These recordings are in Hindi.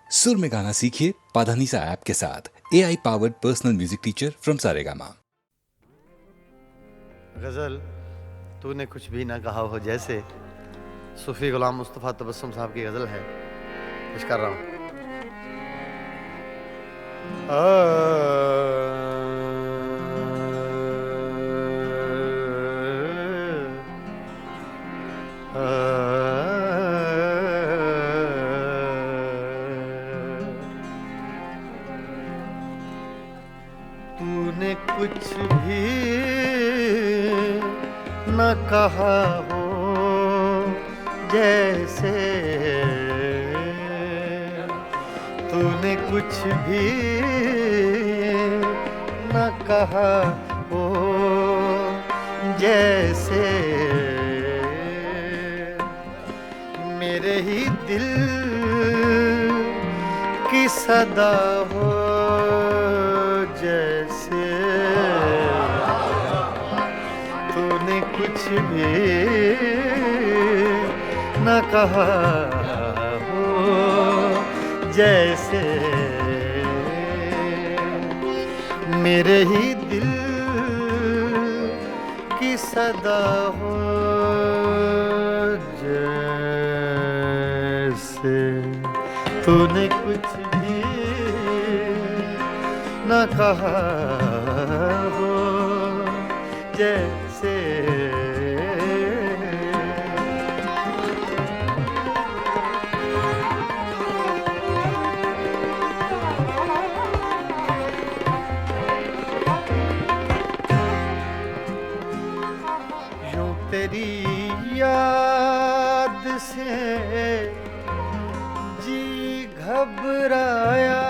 सुर में गाना सीखिए पाधानीसा ऐप के साथ। AI powered personal music teacher from Saregama. गज़ल तूने कुछ भी ना कहा हो जैसे सूफी गुलाम मुस्तफ़ा तबस्सुम साहब की गज़ल है, कुछ कर रहा हूँ। तूने कुछ भी न कहा हो जैसे, तूने कुछ भी न कहा हो जैसे, मेरे ही दिल की सदा हो जैसे, तूने कुछ भी न कहा हो जैसे, मेरे ही दिल की सदा हो जैसे, तूने कुछ भी न कहा हो जैसे। यूं तेरी याद से जी घबराया,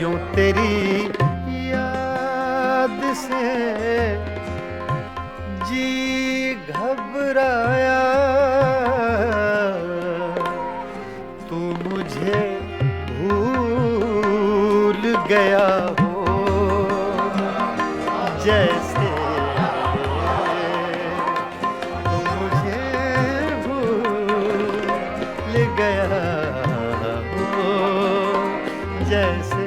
यूं तेरी याद से जी घबराया, तू मुझे भूल गया हो जैसे, तू मुझे भूल गया हो जैसे।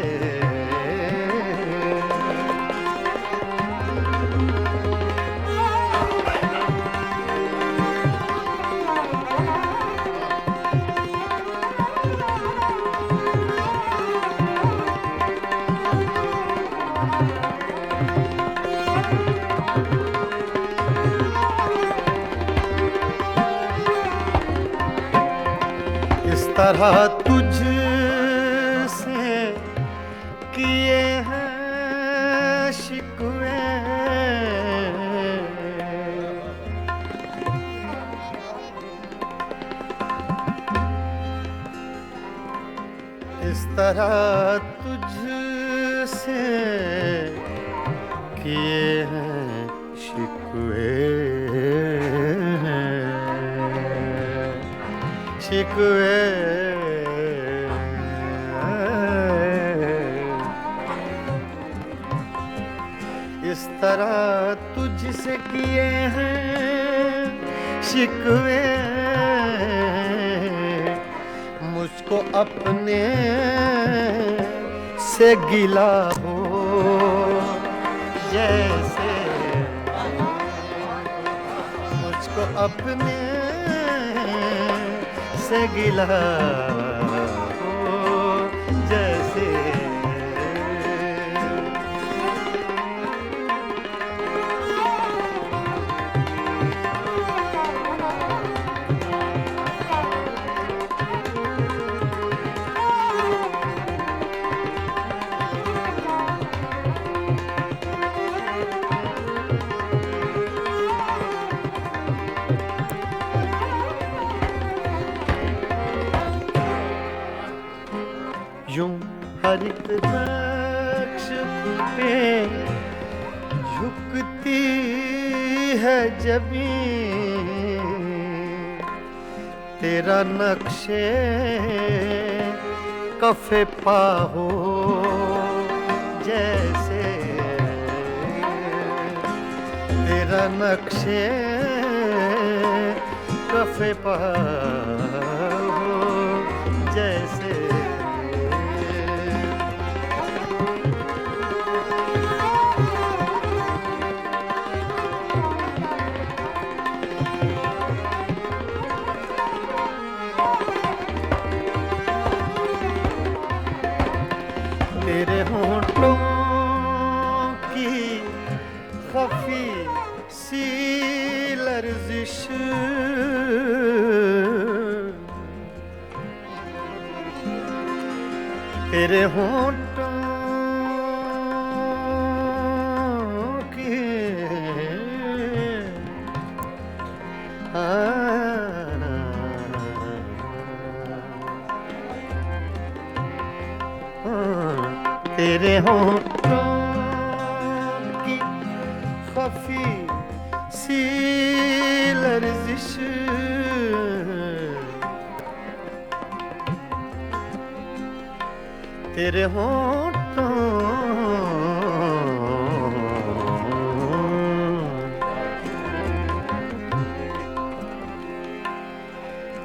इस तरह तुझसे किए हैं शिकवे, इस तरह तुझसे किए हैं शिकवे, शिकवे, इस तरह तुझसे किए हैं शिकवे, मुझको अपने से गिला हो जैसे, मुझको अपने से गिला हो जैसे। यूं हर एक झुकती है जमीन तेरा नक्शे कफे पा हो जैसे, तेरा नक्शे कफे पा हो जैसे। तेरे होंठों की खफी सी लर्जिश, तेरे होंठों की तेरे होंठों की खफी सी लर्जिश, तेरे होंठों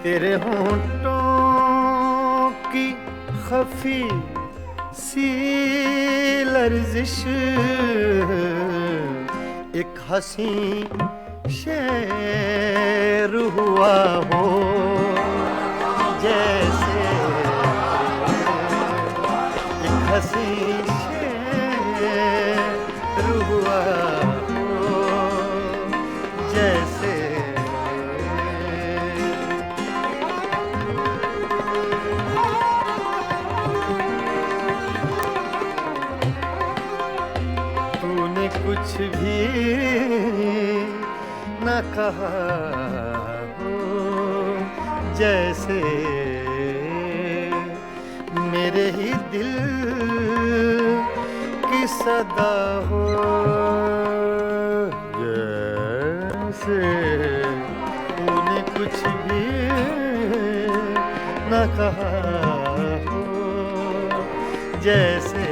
तेरे होंठों की खफी सी लर्जिश एक हंसी शेर हुआ हो जैसे, एक हंसी शेर हुआ हो जैसे। तूने कुछ भी न कहा हो जैसे, मेरे ही दिल की सदा हो जैसे। तूने कुछ भी न कहा हो जैसे।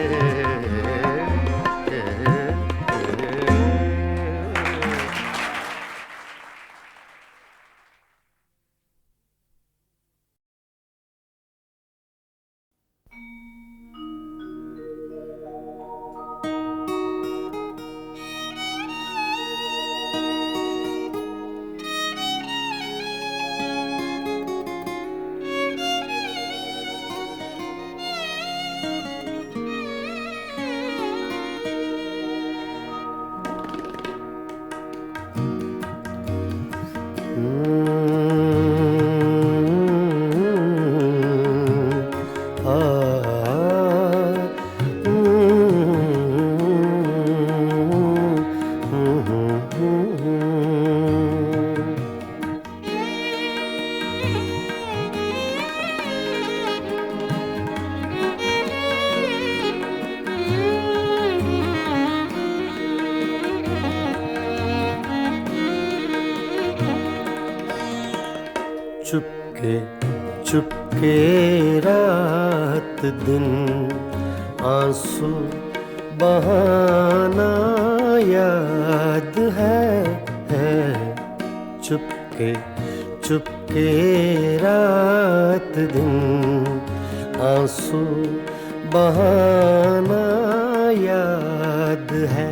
चुपके चुपके रात दिन आंसू बहाना याद है। चुपके चुपके रात दिन आंसू बहाना याद है।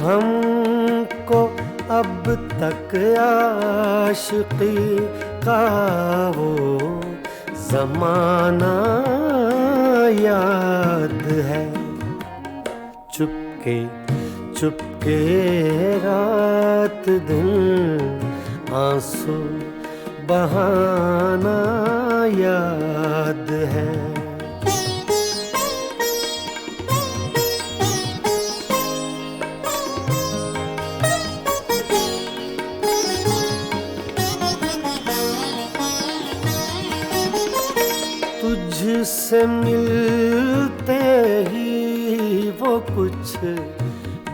हमको अब तक आशिकी का वो ज़माना याद है। चुपके चुपके रात दिन आंसू बहाना याद है। तुझसे मिलते ही वो कुछ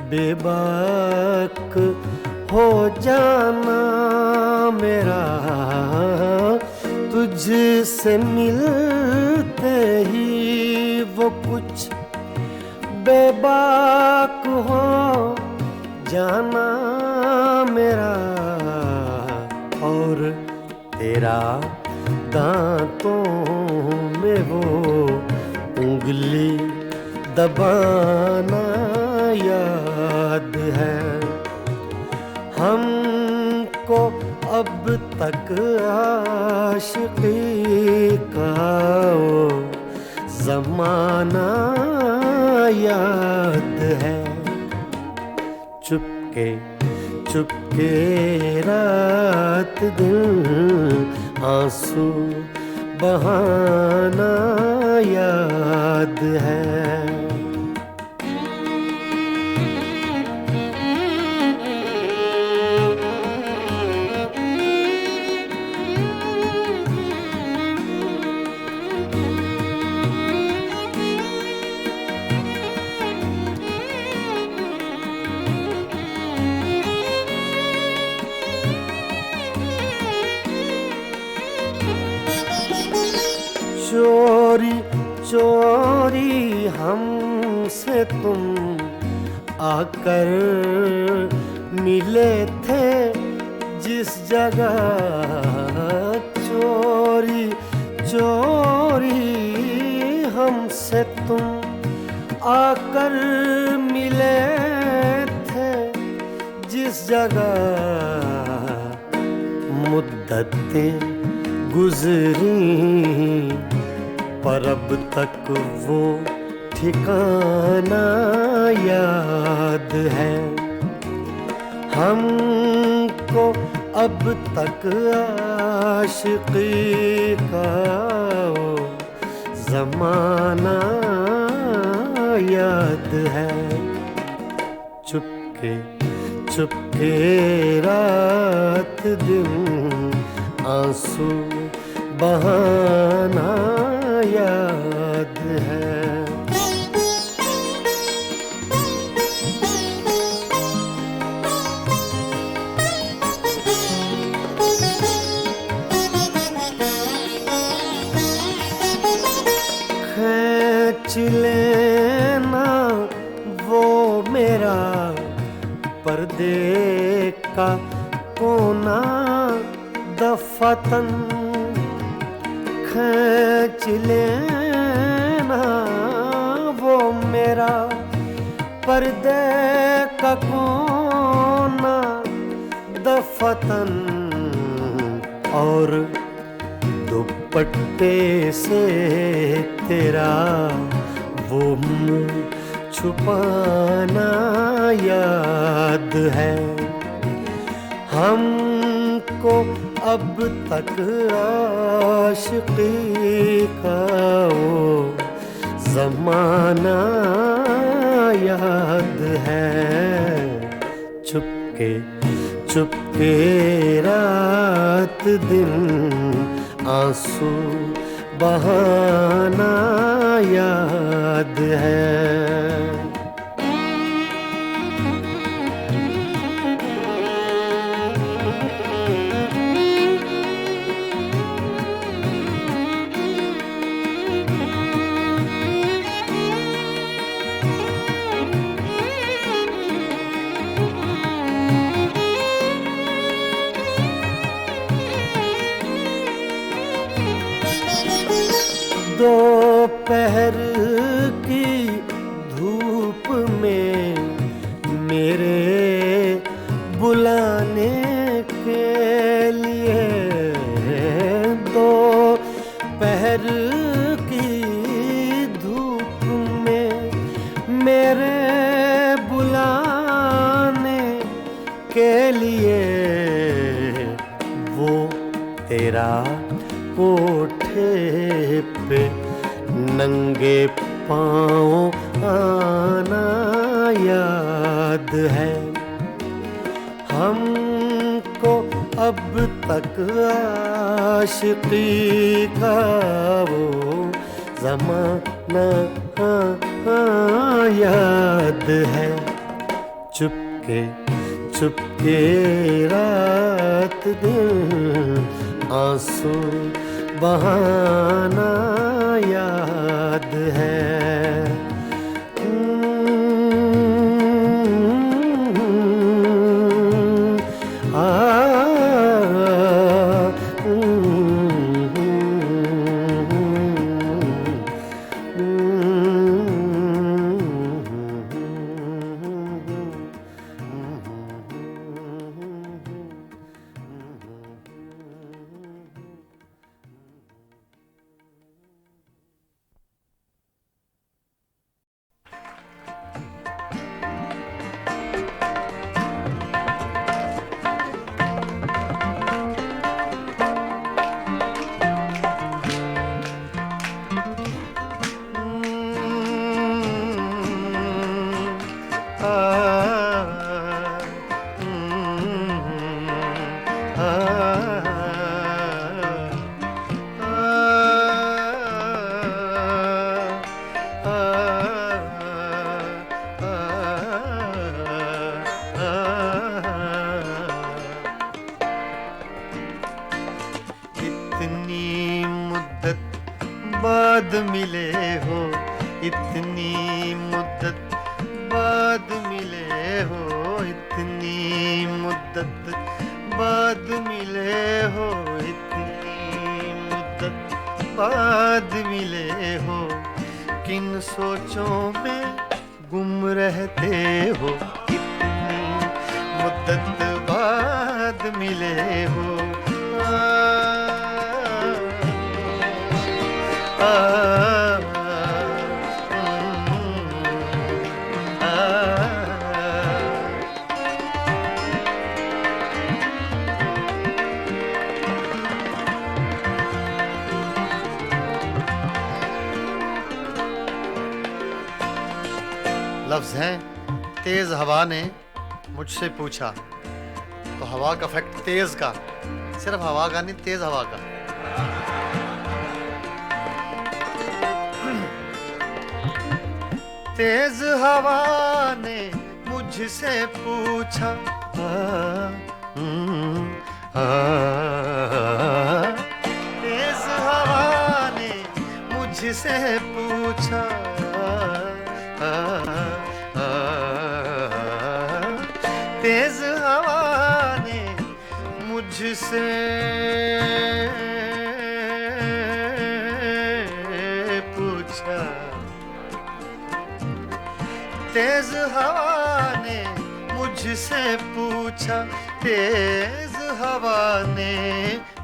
बेबाक हो जाना मेरा तुझसे मिलते ही वो कुछ बेबाक हो जाना मेरा और तेरा दांतों में वो उंगली दबाना याद है। हमको अब तक आशिकी का वो ज़माना याद है। चुपके चुपके रात दिन आंसू बहाना याद है। चोरी चोरी हमसे तुम आकर मिले थे जिस जगह, चोरी चोरी हमसे तुम आकर मिले थे जिस जगह। मुद्दतें गुजरी पर अब तक वो ठिकाना याद है। हमको अब तक आशिकी का वो ज़माना याद है। चुपके चुपके रात दिन आंसू बहाना याद है। खींच लेना वो मेरा पर्दे का कोना दफतन, खींच लेना वो मेरा पर्दे का कोना दफतन। और दुपट्टे से तेरा वो मुँह छुपाना याद है। हमको अब तक आशिकी का वो ज़माना याद है। चुपके चुपके रात दिन आंसू बहाना याद है। दोपहर की धूप में मेरे बुलाने के लिए, दोपहर की धूप में मेरे बुलाने के लिए वो तेरा कोठे पे नंगे पाँव आना याद है। हमको अब तक आशिकी का वो ज़माना याद है। चुपके चुपके रात दिन आंसू बहाना याद है। इतनी मुद्दत बाद मिले हो, इतनी मुद्दत बाद मिले हो, इतनी मुद्दत बाद मिले हो, इतनी मुद्दत बाद मिले हो। किन सोचों में गुम रहते हो, इतनी मुद्दत बाद मिले हो। लफ्ज हैं तेज हवा ने मुझसे पूछा, तो हवा का फैक्ट तेज का, सिर्फ हवा का नहीं, तेज हवा का। तेज हवा ने मुझसे पूछा, तेज हवा ने मुझसे पूछा, तेज हवा ने मुझसे पूछा, तेज हवा ने मुझसे पूछा, तेज हवा ने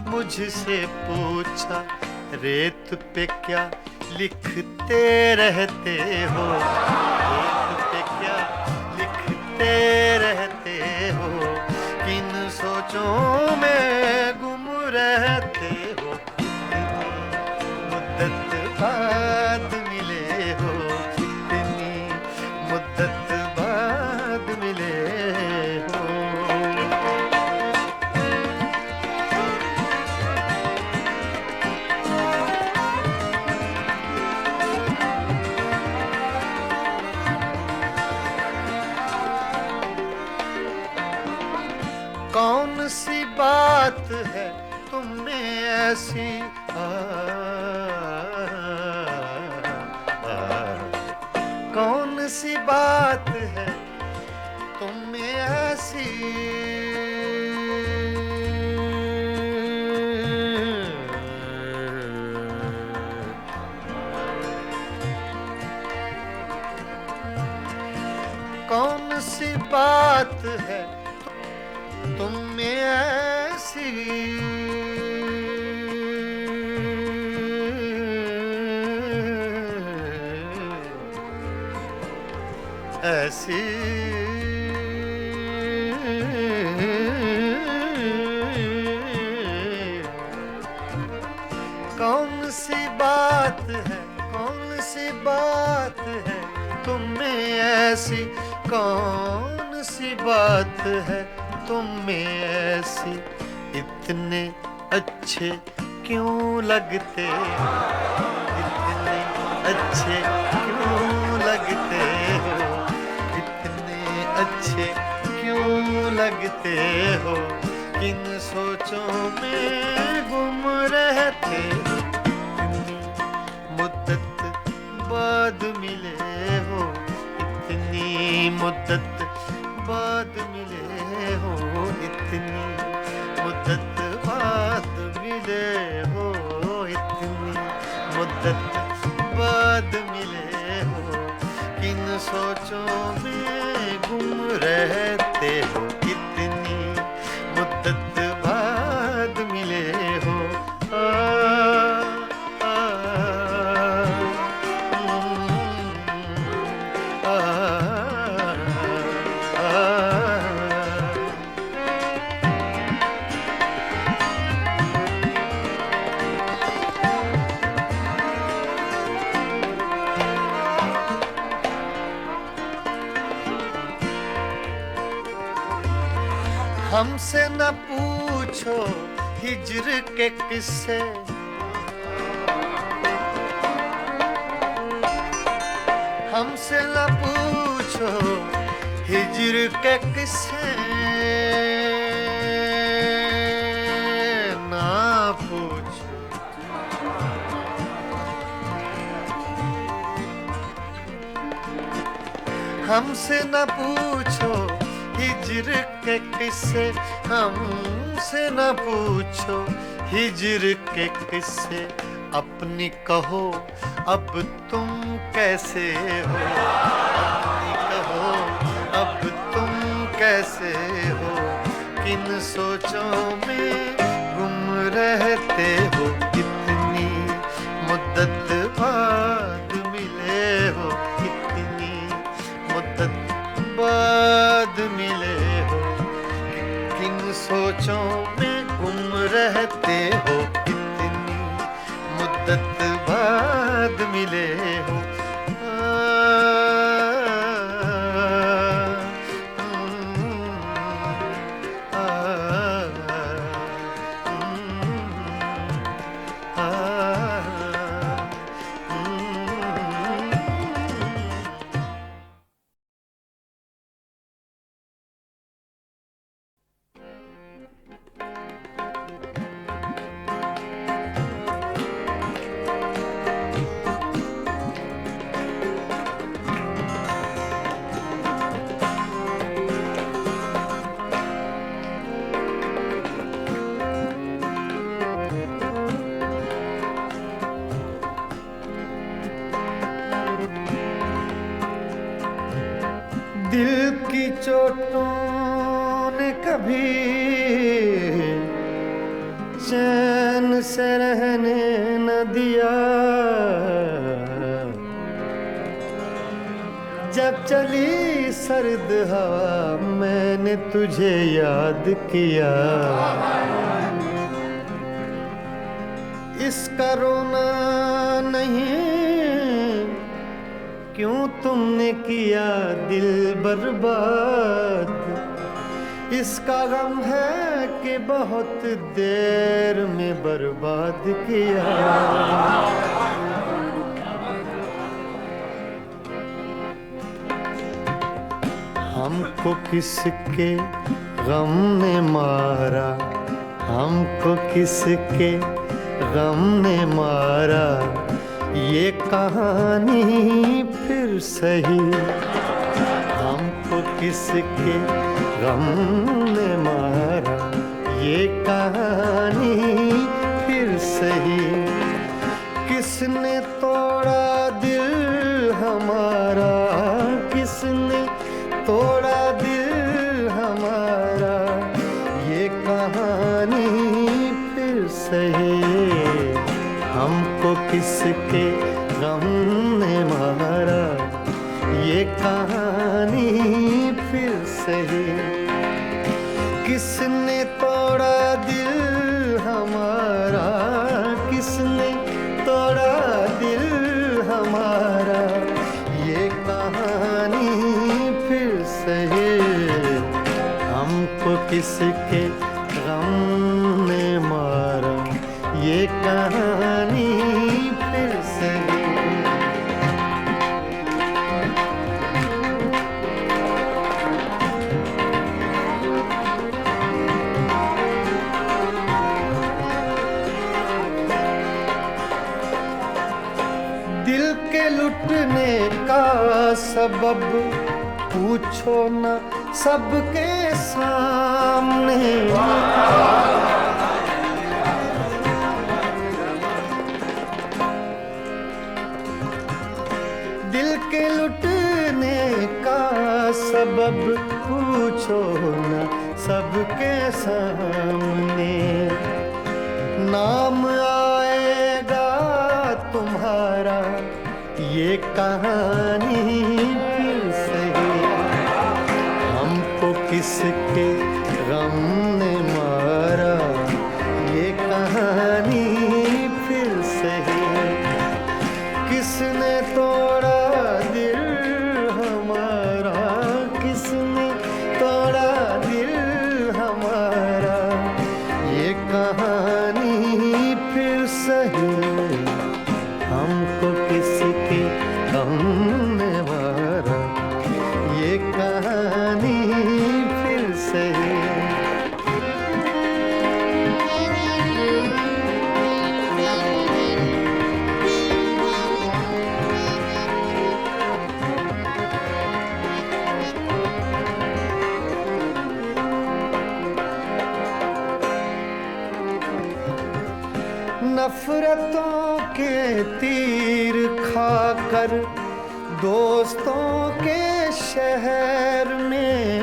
मुझसे पूछा, रेत पे क्या लिखते रहते हो, रेत पे क्या लिखते रहते हो, किन सोचों में गुम रहते हो, मुद्दत बाद मिले हो, इतनी मुद्दत बाद मिले हो। कौन सी बात है तुम में ऐसी, कौन सी बात है तुम में ऐसी, कौन सी बात है तुम में ऐसी, ऐसी कौन सी बात है, कौन सी बात है तुम में ऐसी, कौन सी बात है तुम में ऐसी, इतने अच्छे क्यों लगते हो, इतने अच्छे क्यों लगते हो, इतने अच्छे क्यों लगते हो, किन सोचों में गुम रहते हो, मुद्दत बाद मिले हो, इतनी मुद्दत बाद मिले हो, इतनी मुद्दत बाद मिले हो, इतनी मुद्दत बाद मिले हो, किन सोचों में गुम रहते हो, इतनी मुद्दत बाद मिले हो। हमसे न पूछो हिज्र के किस्से, हमसे न पूछो हिज्र के किस्से, ना पूछो हमसे न पूछो हिज्र के किस्से, हमसे न पूछो हिज्र के किस्से, अपनी कहो अब तुम कैसे हो, अपनी कहो अब तुम कैसे हो, किन सोचों में गुम रहते हो, इतनी मुद्दत बाद मिले हो, इतनी मुद्दत बाद मिले हो, किन सोचों में गुम रहते हो, इतनी मुद्दत बाद मिले हो। दिल की चोटों ने कभी चैन से रहने न दिया, जब चली सर्द हवा मैंने तुझे याद किया, इसका रोना नहीं क्यों तुमने किया दिल बर्बाद, इसका गम है कि बहुत देर में बर्बाद किया। हमको किसके गम ने मारा, हमको किसके गम ने मारा, ये कहानी फिर सही, हमको किसके गम ने मारा, ये कहानी फिर सही, किसने तोड़ा दिल हमारा, किसने तोड़ा दिल हमारा, ये कहानी फिर सही, हमको किसके गम ने मारा, ये कहानी फिर सही, किसने तोड़ा दिल हमारा, किसने तोड़ा दिल हमारा, ये कहानी फिर सही, हमको किसके गम ने मारा, ये कहानी फिर सही। का सबब पूछो न सबके सामने। दिल के लुटने का सबब पूछो न सबके सामने। नाम आएगा तुम्हारा ये कहानी फिर सही। हमको किसके गम ने मारा ये कहानी फिर सही। किसने तोड़ा दिल हमारा, किसने तोड़ा दिल हमारा ये कहानी फिर सही। हमको किसके गम ने मारा ये कहानी फिर सही। नफरतों के तीर खाकर दोस्तों के शहर में।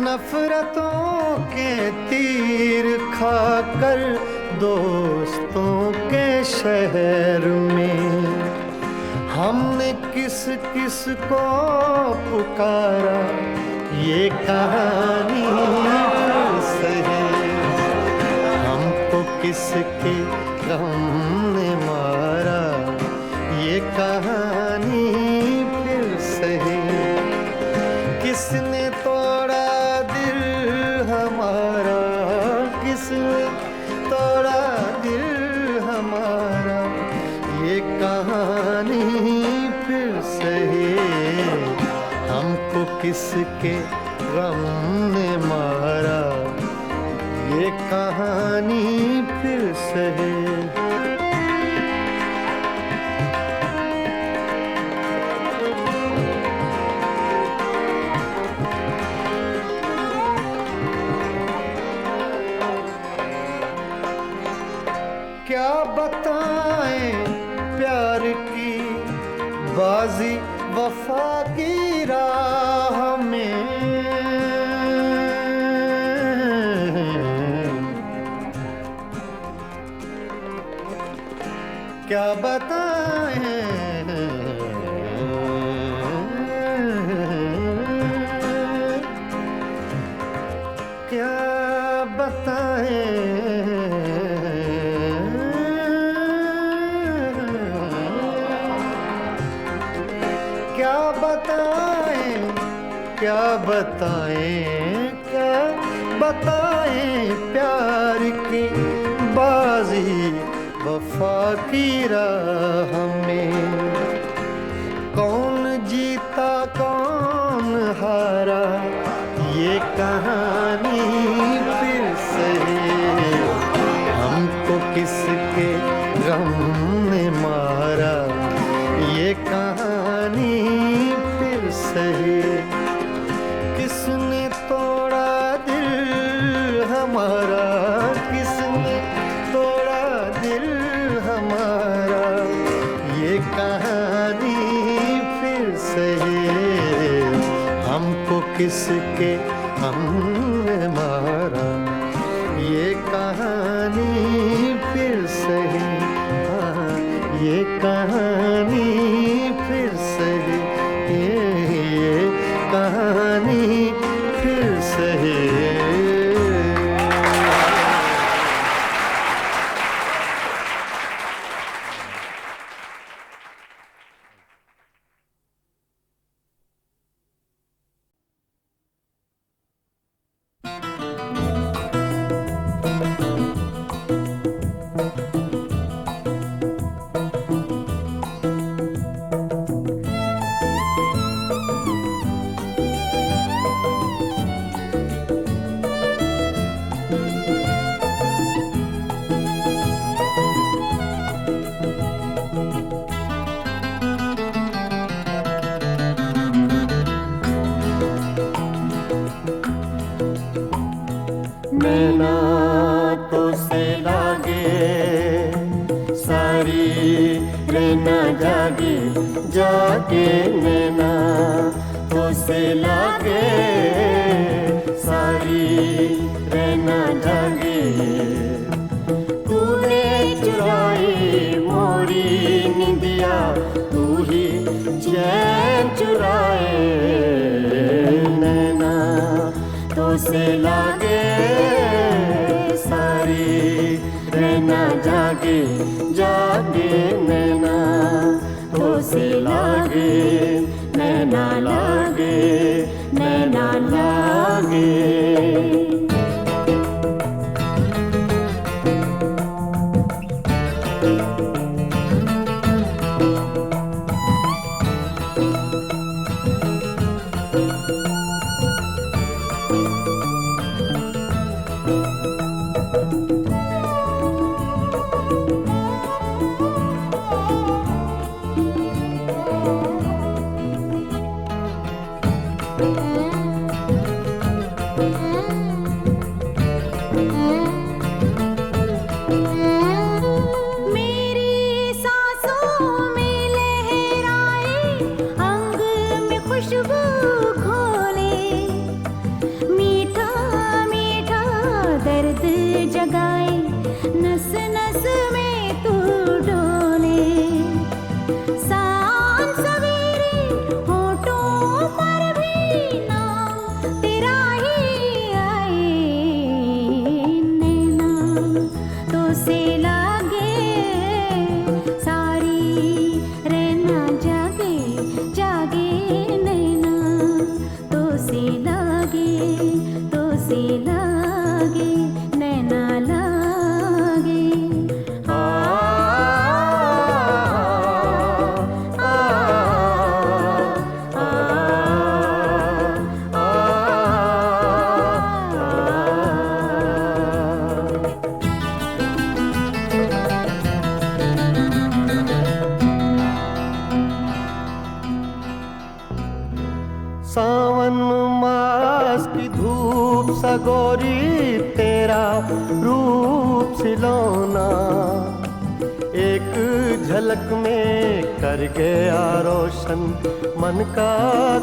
नफरतों के तीर खाकर दोस्तों के शहर में। हमने किस किस को पुकारा ये कहानी फिर सही। हमको किसके गम ने मारा ये कहानी फिर सही। किसने तोड़ा दिल हमारा, किसने तोड़ा दिल हमारा ये कहानी फिर सही। हमको किसके गम ने मारा ये कहानी फिर सही। क्या बताएं प्यार की बाजी वफा की राह में। क्या बताएं क्या बताएं क्या बताएं क्या बताएं क्या बताएं प्यार की बाजी वफा की राह में। कौन जीता कौन हारा ये कहानी फिर सही। हमको किसके गम ने मारा ये कहानी फिर सही। किसने तोड़ा दिल हमारा, किसने तोड़ा दिल हमारा ये कहानी फिर सही। हमको किसके हमने मारा ये कहानी फिर सही। हाँ, ये कहानी फिर सही। ये कहानी फिर सही। से लागे सारी रहना जागे जागे नैना तो से लागे सारी रहना जागे तूने चुराई मोरी निंदिया तू ही चैन चुराए नैना तो से लागे सारी रहना जागे जागे नैना तो से लागे नैना लागे नैना लागे सावन मास की धूप सगोरी तेरा रूप सिलौना एक झलक में कर गया रोशन मन का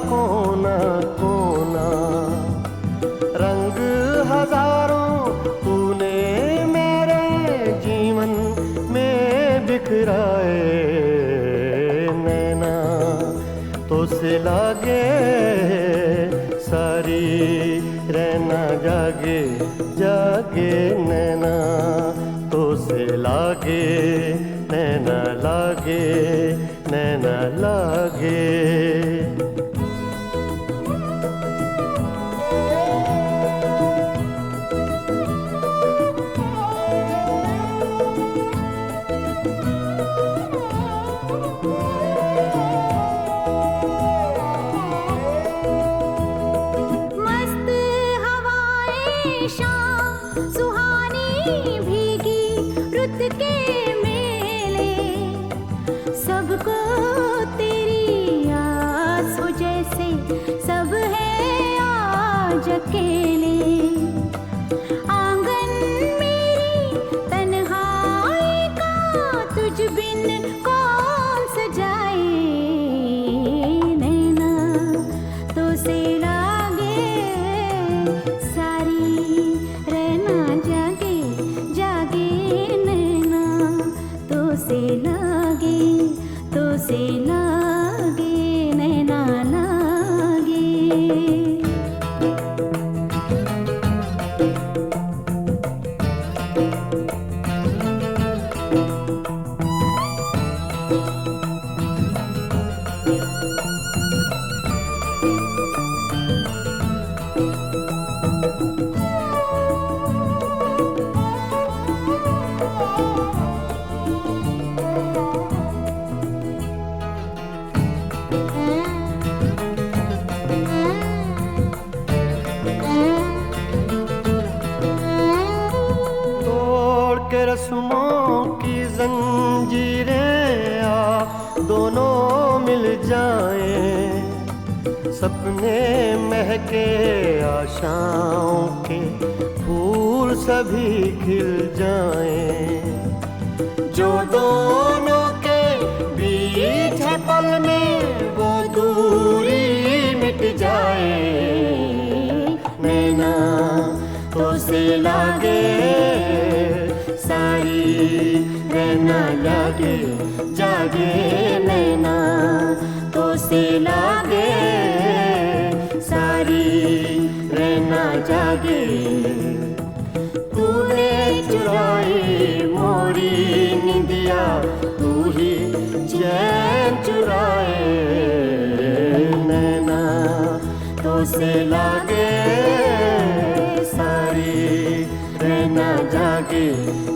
कोना कोना रंग हजारों तूने मेरे जीवन में बिखराए नैना तो से लागे सारी रहना जागे जागे नैना तो से लागे नैना लागे नैना लागे अकेले आंगन मेरी तन्हाई का तुझ बिन कौन सजाए नैना तो से लागे सारी रहना जागे जागे नैना तो से लागे नैना लागे रस्मों की जंजीरें आ दोनों मिल जाएं सपने महके आशाओं के फूल सभी खिल जाएं। जो दोनों के बीच है पल में वो दूरी मिट जाए। नैना तो से लागे सारी रहना लागे जागे। नैना तो से लागे सारी रहना जागे। तूने चुराई मोरी निंदिया तू ही चैन चुराए। नैना तो से लागे सारी रहना जागे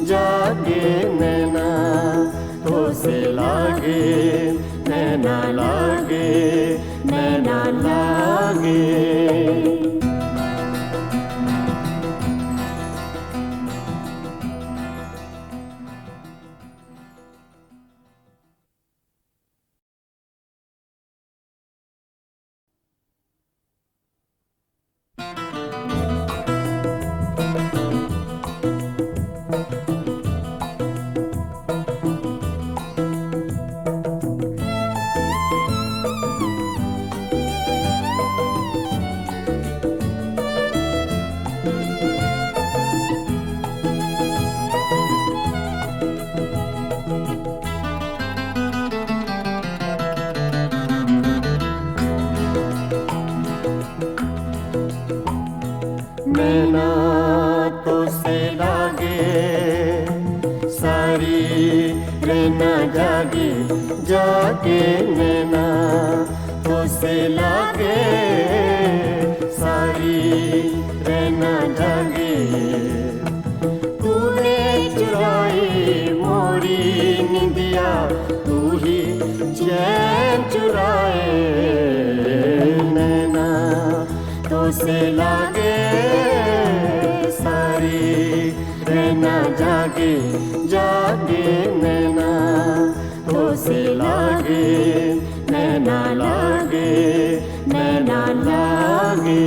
जागे। नैना तो से लागे नैना लागे नैना लागे। नैना तो से लागे सारी रहना जागे जागे। नैना तो से लागे सारी रहना जागे। तूने चुराई मोरी निंदिया तू ही चैन चुराए। नैना तो से लागे सारी रहना जागे जागे। नैना तो से लागे नैना लागे नैना लागे।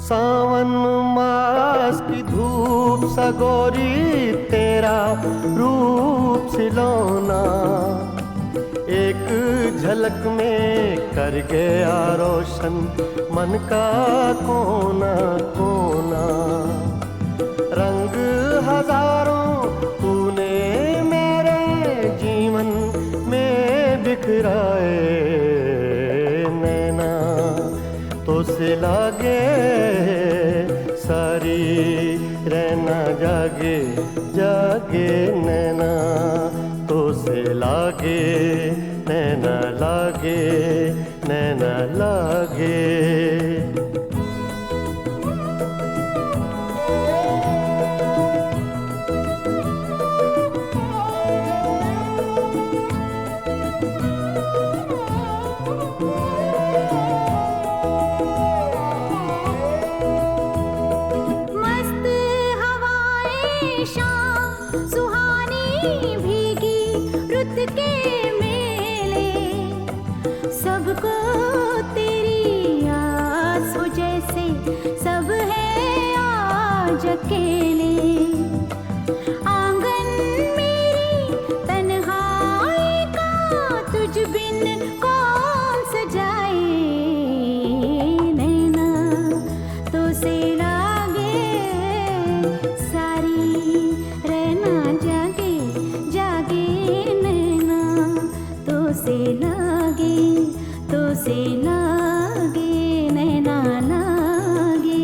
सावन मास की धूप सगोरी तेरा रूप सिलौना एक झलक में कर गया रोशन मन का कोना कोना। रंग हजारों तूने मेरे जीवन में बिखराए। नैना तो से लागे सारी रहना जागे जागे। नैना तो से लागे नैना लागे नैना लागे। तुझ बिन कौन सजाए नैना तो से लागे सारी रहना जागे जागे नैना तो से लागे नैना लागे।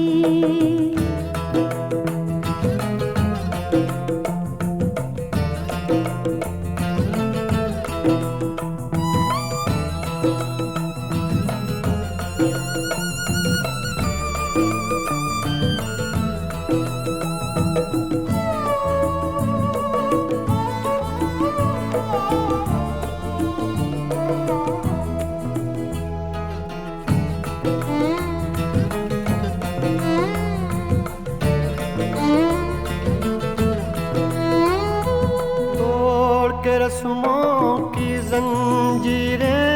तोड़ के रस्मों की जंजीरें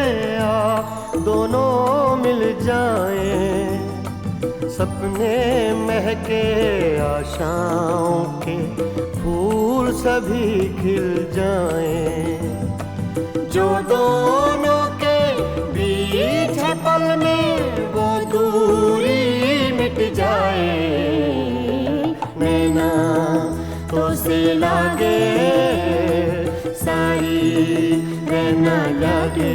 दोनों मिल जाएं, सपने महके आशाओं के फूल सभी खिल जाएं। जो दोनों के बीच है पल में वो दूरी मिट जाए नैना तो से लागे सारी रहना जागे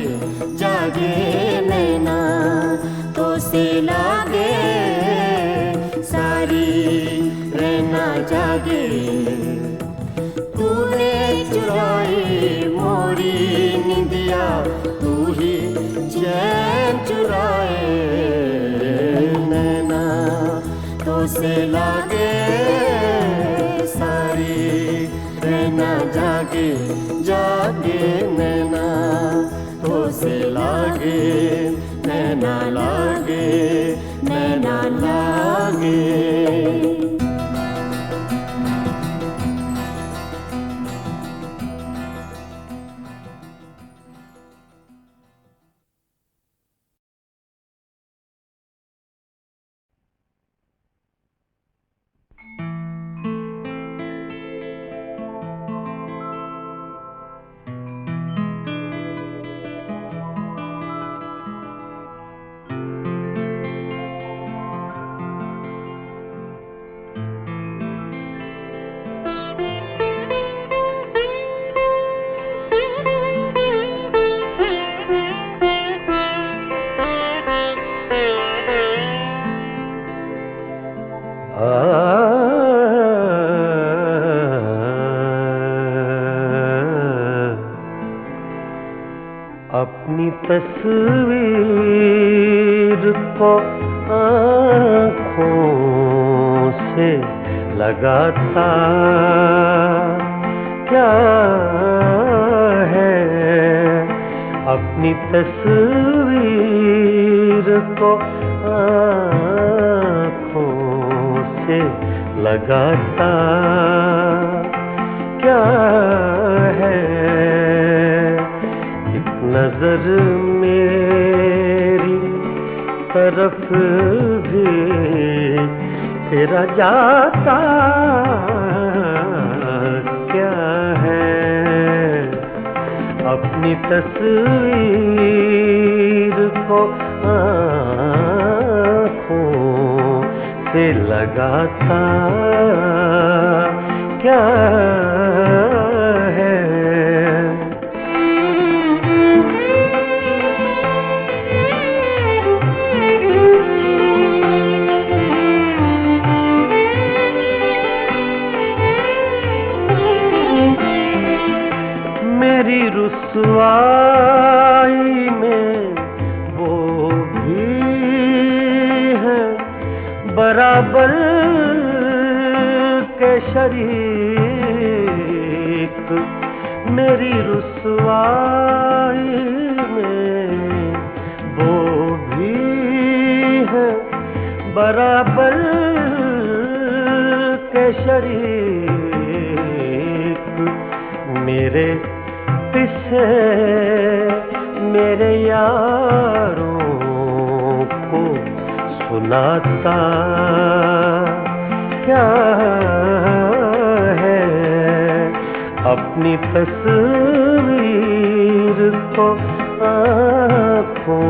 जागे नैना तो से लागे सारी रहना जागे। तूने चुराई मोरी निंदिया तू ही चैन चुराए नैना तो से लागे सारी रहना जागे जागे नैना तो से लागे नैना लागे नैना लागे। अपनी तस्वीर को आँखों से लगाता क्या है, अपनी तस्वीर को आँखों से लगाता क्या है। नजर मेरी तरफ भी तेरा जाता क्या है, अपनी तस्वीर को आँखों से लगाता क्या है। मेरी रुसवाई में वो भी है बराबर के शरीक। मेरी रुसवाई में वो भी है बराबर के शरीक। मेरे किसे मेरे यारों को सुनाता क्या है, अपनी तस्वीर को आँखों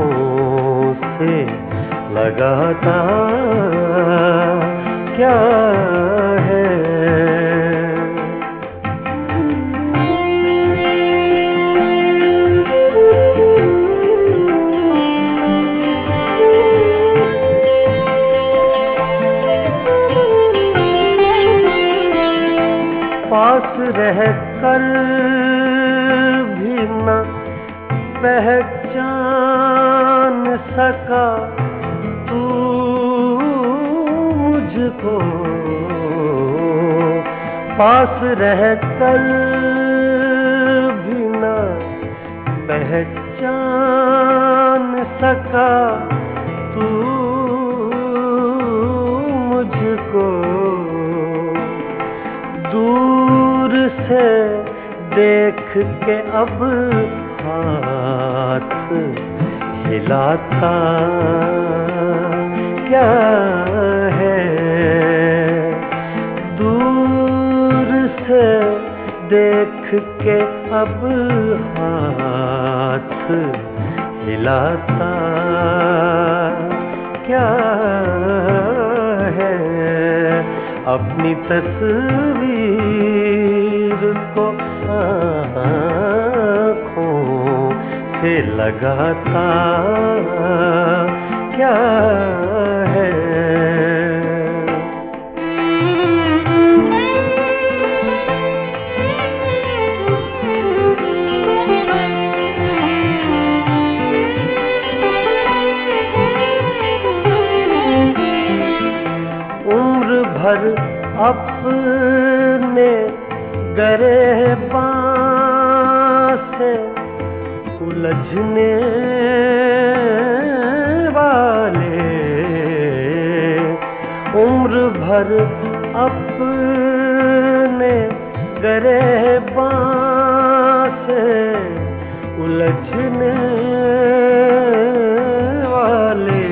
से लगाता क्या है। पास रह कर भी न पहचान सका तू मुझको, पास रह कर भी न पहचान सका तू मुझको, दूर से देख के अब हाथ हिलाता क्या है। दूर से देख के अब हाथ हिलाता क्या है। अपनी तस्वीर को आँखों से लगाता क्या है। उम्र भर अपने गिरेबान से उलझने वाले, उम्र भर अपने गिरेबान से उलझने वाले,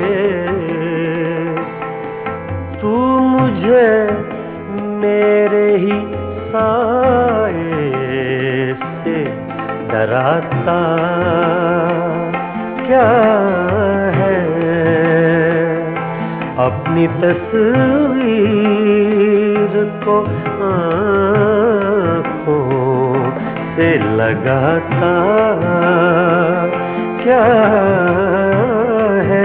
तू मुझे मेरे ही साए से डराता क्या है। अपनी तस्वीर को आँखों से लगाता क्या है।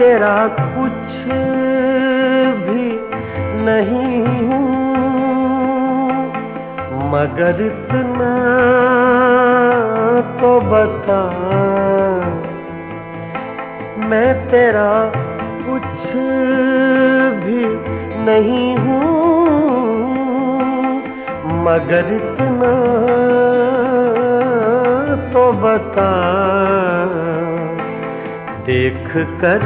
तेरा कुछ भी नहीं हूँ, मगर इतना तो बता, मैं तेरा कुछ भी नहीं हूँ, मगर इतना तो बता। देख कर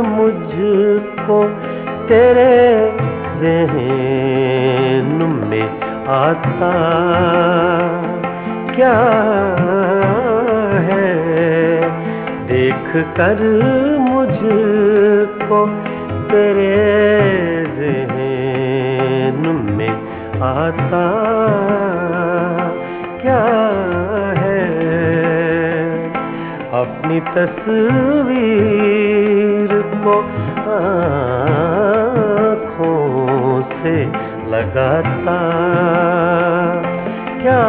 मुझको तेरे ज़हन में आता क्या है। देख कर मुझको तेरे ज़हन में आता क्या है। अपनी तस्वीर को आँखों से लगाता क्या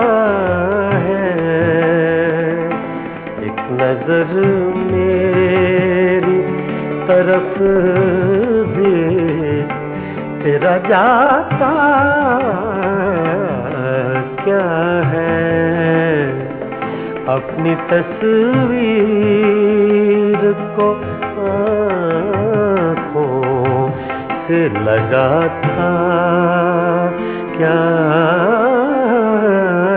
है। एक नजर मेरी तरफ भी तेरा जाता क्या है। अपनी तस्वीर को आँखों से लगाता क्या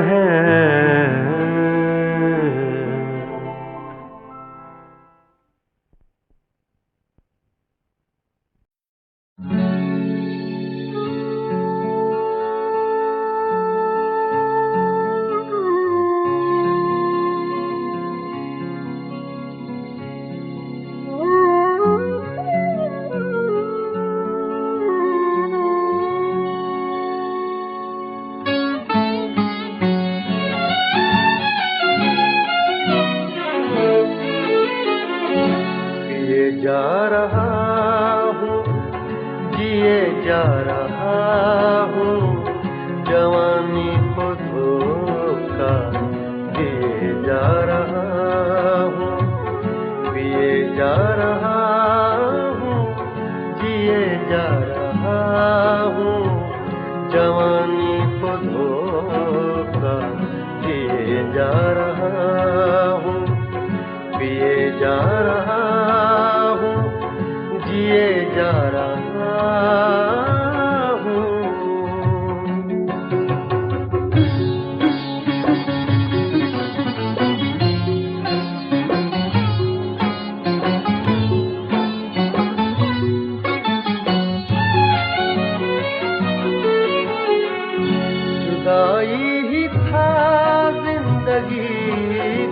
है।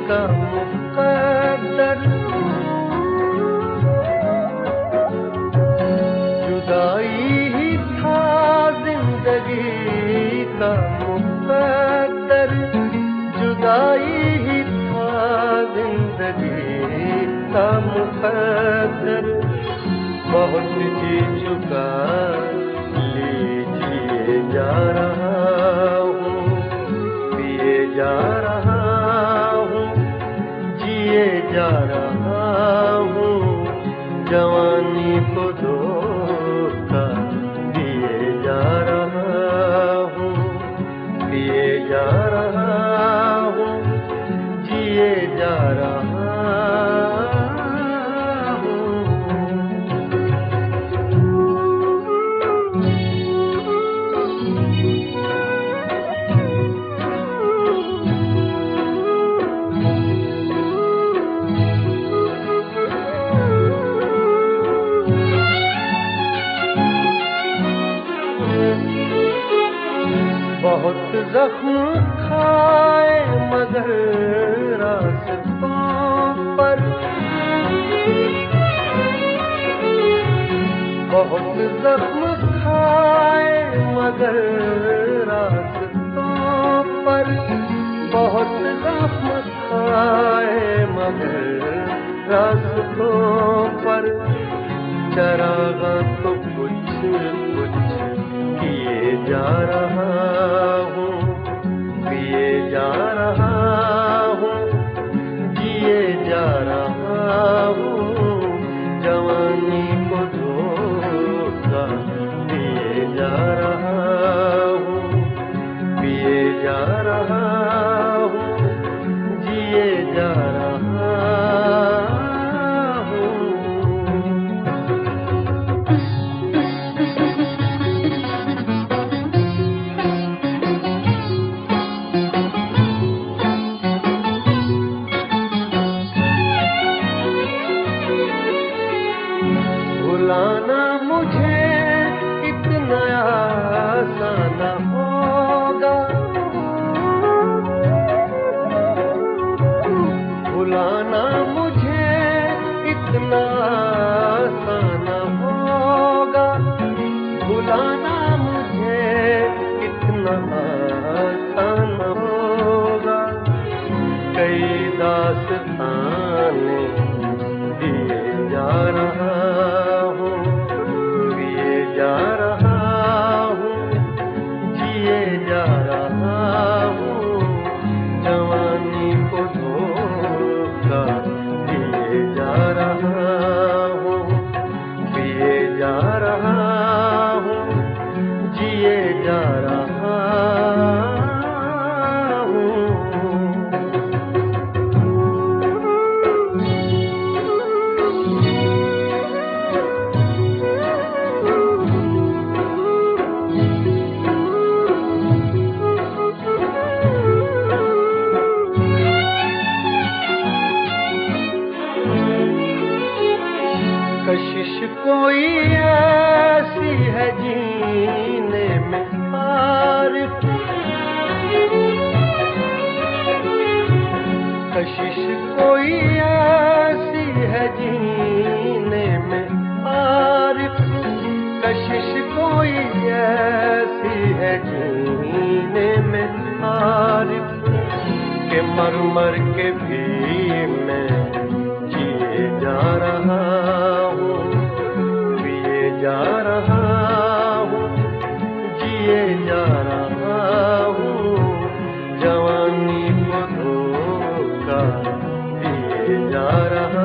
का मुकद्दर, जुदाई ही था जिंदगी का मुकद्दर, जुदाई ही था जिंदगी का मुकद्दर। बहुत जी चुका लीजिए जा रहा हूँ, पिए जा रहा हूँ, जिए जा रहा हूँ, जवानी को धोखा दिए जा रहा हूँ, पिए जा रहा हूँ, जिए जा रहा हूँ। बहुत जख्म खाए मगर रास्तों पर, बहुत जख्म खाए मगर रास्तों पर, बहुत जख्म खाए मगर रास्तों पर। चरागा तो कुछ कुछ किए जा रहा हूँ, पिए जा रहा हूँ, जिए जा रहा हूँ, जवानी को धोखा दिए जा रहा हूँ, पिए जा रहा हूँ, जिए जा रहा हूँ। भुलाना मुझे इतना आसान होगा, भुलाना मुझे इतना आसान होगा, भुलाना मुझे इतना आसान होगा। कई दास्ताने दिए जा रहा हूँ, पिए जा रहा हूँ, जिए जा रहा हूँ, जवानी को धोखा दिए जा रहा हूँ, पिए जा रहा हूँ, जिए जा रहा हूँ। कशिश कोई ऐसी है जीने में आरिफ, कशिश कोई ऐसी है जीने में आरिफ, कशिश कोई ऐसी है जीने में आरिफ, के मर मर के भी मैं जिए जा रहा हूँ, पिए जा रहा हूँ, जिए जा रहा हूँ, जवानी को धोखा दिए जा रहा